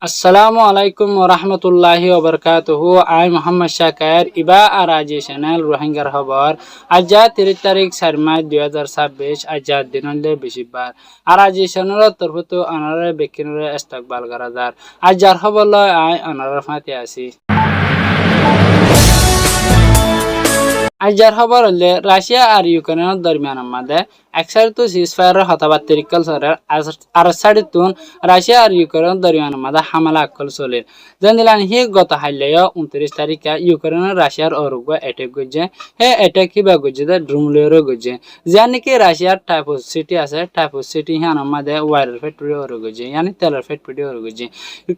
আসসালামু আলাইকুম ওরহমতুল্লাহি ওবরকাতুহু। I Mohammad শাকার Iba Araji channel রোহিঙ্গার খবর আজা 30 তারিখ 4 মার্চ 2026 আজা দিনলে বেশিবার আরাজি চ্যানেলের তরফতো আনারে বেকিনরে ইস্তেকবাল করাদার আজার খবর লয় আই আনারে ফাতে আছি। আজকের খবর হলে রাশিয়া আর ইউক্রেনের দরমিয়ান মধ্যে একসারিত সিজফায়ারের হতাবার্তা চলে আর সাড়িতুন রাশিয়া আর ইউক্রেনের দরমিয়ান মধ্যে হামলা আকল চলে জানিলেন হি গত হাইলেও 29 তারিখে ইউক্রেনের রাশিয়ার অরুগ অ্যাটাক গজে হে অ্যাটাক কিবা গজে ড্রুমলিয়রও গজে যার নাকি রাশিয়ার টাইপস সিটি আছে টাইপস সিটি হ্যাঁ মধ্যে ওয়ারের ফ্যাক্টরি অরু গজে ইয়ানি তেলের ফ্যাক্টরি অরু গজে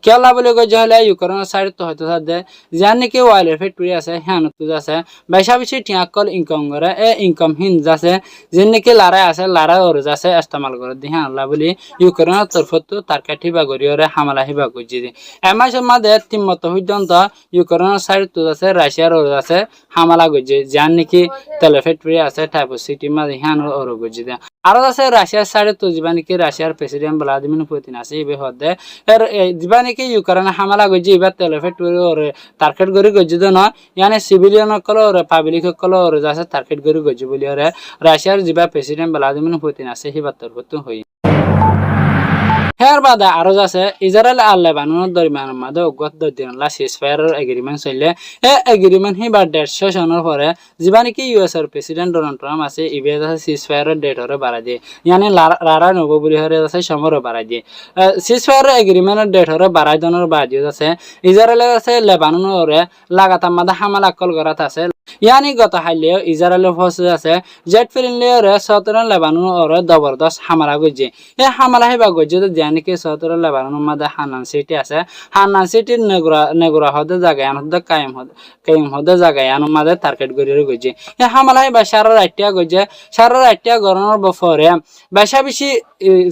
কেলা বলে গজে হলে ইউক্রেনের সাইড হয়তো সাথে যার নাকি ওয়ারের ফ্যাক্টরি আছে হ্যাঁ তুজ আছে বেশা বেশি টিয়াকল ইনকাম করে এ ইনকাম হিন যাচ্ছে যে নাকি লারাই আছে লারাই ওর যাচ্ছে ইস্তেমাল করে দি হ্যাঁ আল্লাহ বলি ইউক্রেনের তরফতো তারকা ঠিবা গরিয়রে হামলা হিবা গুজি দি এমাসের মাঝে তিনমত পর্যন্ত ইউক্রেনের সাইড তো আছে রাশিয়ার ওর আছে হামলা গুজি যার নাকি তেলের ফ্যাক্টরি আছে টাইপস সিটি মাঝে হ্যাঁ ওর গুজি দে আরো আছে রাশিয়ার সাইডে তো যা নাকি রাশিয়ার প্রেসিডেন্ট ভ্লাদিমির পুতিন আছে এবে হদে এর যা নাকি ইউক্রেনে হামলা গুজি এবার তেলের ফ্যাক্টরি ওর টার্গেট করে গুজি দে না ইয়ানি সিভিলিয়ান কল ওর পাবলিক কল ওর যাচ্ছে টার্গেট করে গুজি বলি ওরে রাশিয়ার যা প্রেসিডেন্ট ভ্লাদিমির পুতিন আছে হিবার তরফতো হই হের বাদে আরো আছে ইসরায়েল আর লেবাননের দরমিয়ান মধ্যে উগ্র দিনলা সিজফায়ার এগ্রিমেন্ট চললে এই এগ্রিমেন্ট হিবার 150 সনের পরে যা নাকি ইউএস এর প্রেসিডেন্ট ডোনাল্ড ট্রাম্প আছে ইবে আছে সিজফায়ারের ডেট হরে বাড়াই দিয়ে ইয়ানি লারা নব বলি হরে আছে সময় বাড়াই দিয়ে সিজফায়ারের এগ্রিমেন্টের ডেট হরে বাড়াই দনের বাদ আছে ইসরায়েলের আছে লেবাননের লাগাতার মধ্যে হামলা কল করাত আছে ইয়ানি গত হাইলেও ইসরায়েলের ফসে আছে জেট ফিলিনলেরে সতরন লেবানন ওরে জবরদস্ত হামলা গজে এই হামলা হেবা গজে জানিকে সতরন লেবাননের মধ্যে হান্নান সিটি আছে হান্নান সিটির নেগুরা হদে জায়গায় হদে কায়েম হদে জায়গায় আন মধ্যে টার্গেট গরিয়ে গজে এই হামলা হেবা সারা রাইটিয়া গজে সারা রাইটিয়া গরনের বফরে বেশা বেশি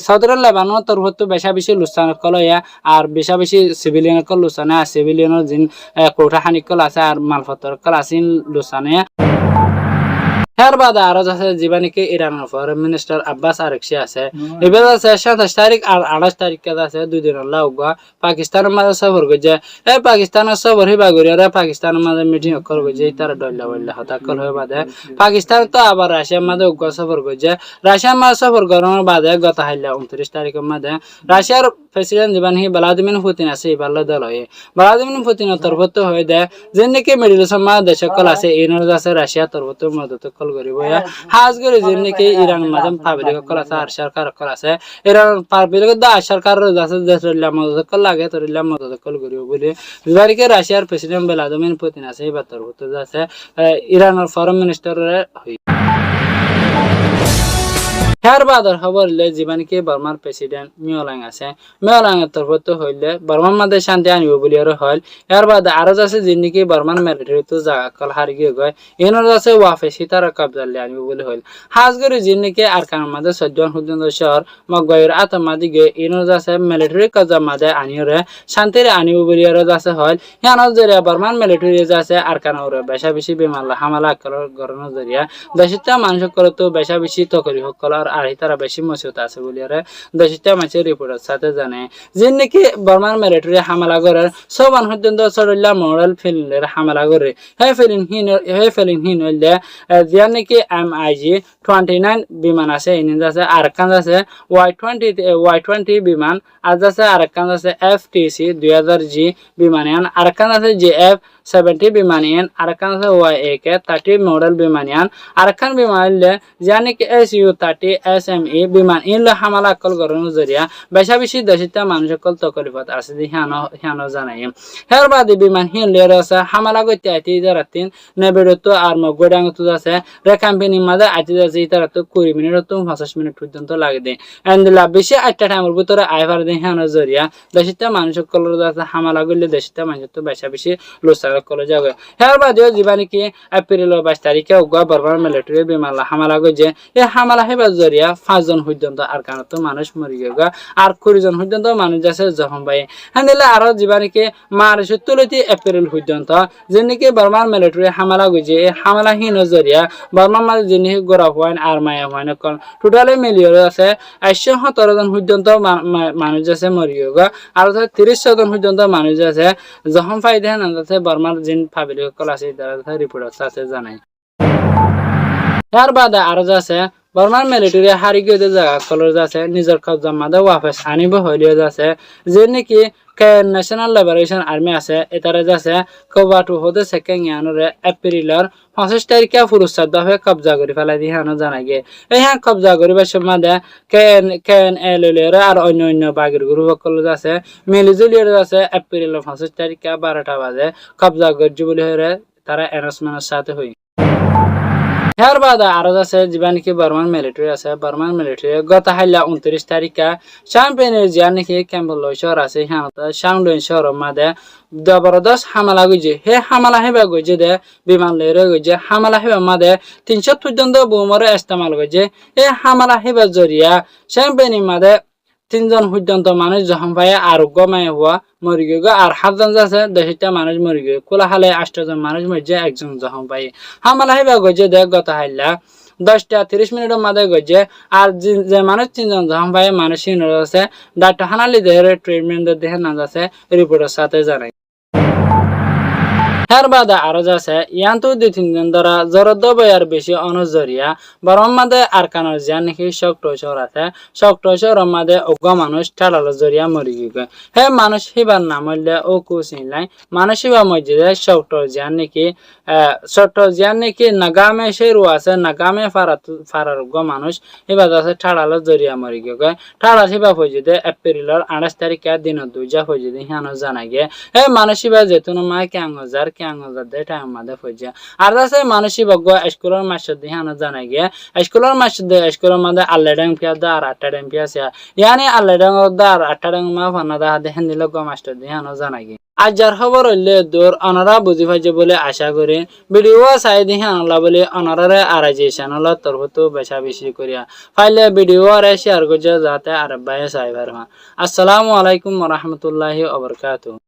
সতরন লেবাননের তরফতো বেশা বেশি লুসান কলয়া আর বেশা বেশি সিভিলিয়ান কল লুসানে আর সিভিলিয়ানের জিন কোঠা হানিকল আছে আর মালপত্র কল আছে লুসানে হের বাদে আরো আছে যা নাকি ইরানের ফরেন মিনিস্টার আব্বাস আরাকচি আছে এবার আছে 27 তারিখ আর 28 তারিখ আছে 2 দিন লাগা পাকিস্তানের মাঝে সফর গজে এই পাকিস্তানের সফর হিবা গরিয়া পাকিস্তানের মাঝে মিটিং কর গজে তার ডল্লা বল্লা হতাকল হয়ে বাদে পাকিস্তান তো আবার রাশিয়ার মাঝে উগ্র সফর গজে রাশিয়ার মাঝে সফর করার বাদে গত হাইলা 29 তারিখের মাঝে রাশিয়ার প্রেসিডেন্ট যা নাকি ভ্লাদিমির পুতিন আছে এবার দল হয়ে ভ্লাদিমির পুতিনের তরফতো হয়ে দেয় যে নাকি মিডল ইস্টের দেশকল আছে ইরান আছে রাশিয়ার তরফতো মদত করিব হাজ করে যে নাকি ইরান মাঝে পাবলিক কল আছে আর সরকার কল আছে ইরান পাবলিক দা সরকার আছে দেশলা মদত কল লাগে তরিলা মদত কল করিব বলে যেবারকে রাশিয়ার প্রেসিডেন্ট ভ্লাদিমির পুতিন আছে এবার তরফতো আছে ইরানের ফরেন মিনিস্টার হই হের বাদর খবর হলে যা নাকি বর্মার প্রেসিডেন্ট মিয়াওলাং আছে মিয়াওলাংয়ের তরফতো হইলে বর্মার মধ্যে শান্তি আনিব বলি আর হল এর বাদে আরো আছে যে নাকি বর্মার মিলিটারি তো জায়গা কল হারিয়ে গয় এনর আছে ওয়াফে সীতার কবজালে আনিব বলি হল হাজ করে যে নাকি আরকানের মধ্যে 14 পর্যন্ত শহর মগবাইয়ের আতমাদি গে এনর আছে মিলিটারি কবজা মাঝে আনিয়রে শান্তিরে আনিব বলি আর আছে হল হেনর জরিয়া বর্মার মিলিটারি আছে আরকানের বেশা বেশি বিমান হামলা করার জরিয়া দেশটা মানুষ করে তো বেশা বেশি তকরি হকল আর তারা বেশি মসিবত আছে বলি আর দেশটা মানুষের রিপোর্টের সাথে জানে যে নাকি বর্মার মিলিটারি হামলা করার সবান পর্যন্ত চলিলা মডেল ফিলিনের হামলা করে হে ফিলিন হিন হইলে যে নাকি MiG 29 বিমান আছে ইনিন আছে আরেকখান আছে Y20 বিমান আজ আছে আরেকখান আছে FTC 2000G বিমানিয়ান আরেকখান আছে JF-70 বিমানিয়ান আরেকখান আছে YAK-30 মডেল বিমানিয়ান আরেকখান বিমান হইলে যে নাকি Su-30 SME বিমান ইনলে হামলা কল করানোর জরিয়া বেশা বেশি দেশিতা মানুষ কল তকলিফত আছে হিয়ানো জানাই হের বাদে বিমান হিনলে আছে হামলা করতে আইতে রাতিন নেবেড়তো আর মগডাঙ্গতো আছে রে কোম্পানি মাঝে আইতে যাচ্ছে ইতারাতো 20 মিনিট তো 50 মিনিট পর্যন্ত লাগে দেয় এন্ডলা বেশি একটা টাইমের ভিতরে আইবার দেয় হিয়ানো জরিয়া দেশিতা মানুষ কল আছে হামলা করলে দেশিতা মানুষ তো বেশা বেশি লস কলেজ যাবে হের বাদেও জীবানি কি এপ্রিলের 22 তারিখে উগা বর্মার মিলিটারি বিমানলা হামলা গজে এই হামলা হেবার জরিয়া 5 জন পর্যন্ত আর কানত মানুষ মরি গেগা আর 20 জন পর্যন্ত মানুষ আছে জখম পাই হানিলে আরো জীবানি কি মার্চ 17 এপ্রিল পর্যন্ত যেনিকে বর্মার মিলিটারি হামলা গজে এই হামলা হিন জরিয়া বর্মার মাঝে যিনি গোরা হওয়ান আর মায়া হওয়ান টোটালি মিলিয়ে আছে 117 জন পর্যন্ত মানুষ আছে মরি গেগা আর 30 জন পর্যন্ত মানুষ আছে জখম পাই দেন আছে বর্মার জিন ফাবিলি কল আছে তারা রিপোর্ট আছে জানাই তার বাদে আরো আছে বর্মার মিলিটারি হারি গিয়ে জায়গা কলেজ আছে নিজের কবজা মাদে ওয়াপস আনিব হইলে আছে যে নাকি ন্যাশনাল লিবারেশন আর্মি আছে এটারে আছে কবাটু হতে সেকেন্ড ইয়ানুরে এপ্রিলের 25 তারিখে ফুরুসাদ ভাবে কবজা করে ফেলাই দিয়ে হানো জানা গিয়ে এই হ্যাঁ কবজা করিবার সময় কেন এলের আর অন্য অন্য বাগের গ্রুপ কলেজ আছে মিলিজুলিয়ার আছে এপ্রিলের 25 তারিখে 12টা বাজে কবজা করছে বলে তারা অ্যানাউন্সমেন্টের সাথে হই হের বাদে আরো আছে জীবানিকি বর্মান মিলিটারি আছে বর্মান মিলিটারি গত হাইলা 29 তারিখে শ্যাম্পেনের জিয়ানিকি ক্যাম্পল শহর আছে হ্যাঁ শাংডন শহর মাদে জবরদস্ত হামলা গইছে হে হামলা হেবা গইছে দে বিমান লইরে গইছে হামলা হেবা মাদে 300 পর্যন্ত বোমারে ইস্তেমাল গইছে এই হামলা হেবা জরিয়া শ্যাম্পেনি মাদে 3 জন পর্যন্ত মানুষ জখম পায় আর গমায় হওয়া মরি গিয়ে আর 7 জন আছে 10টা মানুষ মরি গিয়ে কোলাহালে 8 জন মানুষ মরছে একজন জখম পায় হামলা হেবা গইছে দে গত হাইলা 10টা 30 মিনিটের মধ্যে গইছে আর যে মানুষ 3 জন জখম পায় মানুষ আছে ডাক্তার হানালি দেহের ট্রিটমেন্ট দেহে না আছে রিপোর্টের সাথে জানাই হের বাদে আরো আছে ইয়ান্তু 2-3 দিন ধরা জরদ বয়ার বেশি অনুজরিয়া বরম মাদে আর কানার জিয়া নাকি শক্টশর আছে শক্টশর মাদে অজ্ঞ মানুষ টালাল জরিয়া মরি গিয়ে হে মানুষ হিবার নাম হইলে ও কুসিলাই মানুষ হিবা মসজিদে শক্টর জিয়া নাকি নাগামে শেরু আছে নাগামে ফারার অজ্ঞ মানুষ হিবার আছে টালাল জরিয়া মরি গিয়ে টালাল হিবা মসজিদে এপ্রিলের 28 তারিখে দিন 2 যা মসজিদে হিয়ানো জানা গিয়ে হে মানুষ হিবা যেতুন মা ক্যাঙ্গজার দে টাইম মাদে ফজা আর আছে মানুষই বগ স্কুলের মাস্টার দিয়ে আনা জানা গিয়ে স্কুলের মাস্টার স্কুলের মাদে আল্লাডাং পিয়া দা আর 8টা ডাং পিয়া সে ইয়ানি আল্লাডাং দা আর 8টা ডাং মা ফানা দা হাতে হেন দিল গো মাস্টার দিয়ে আনা জানা গিয়ে আজার খবর হইলে দূর অনারা বুঝি পাইছে বলে আশা করি ভিডিও চাই দিয়ে আনলা বলে অনারারে আরাইছে চ্যানেল তরফতো বেশা বেশি করিয়া ফাইলে ভিডিও আর শেয়ার করছে যাতে আর বাইরে চাই পারবা আসসালামু আলাইকুম ওয়া রাহমাতুল্লাহি ওয়া বারাকাতুহু।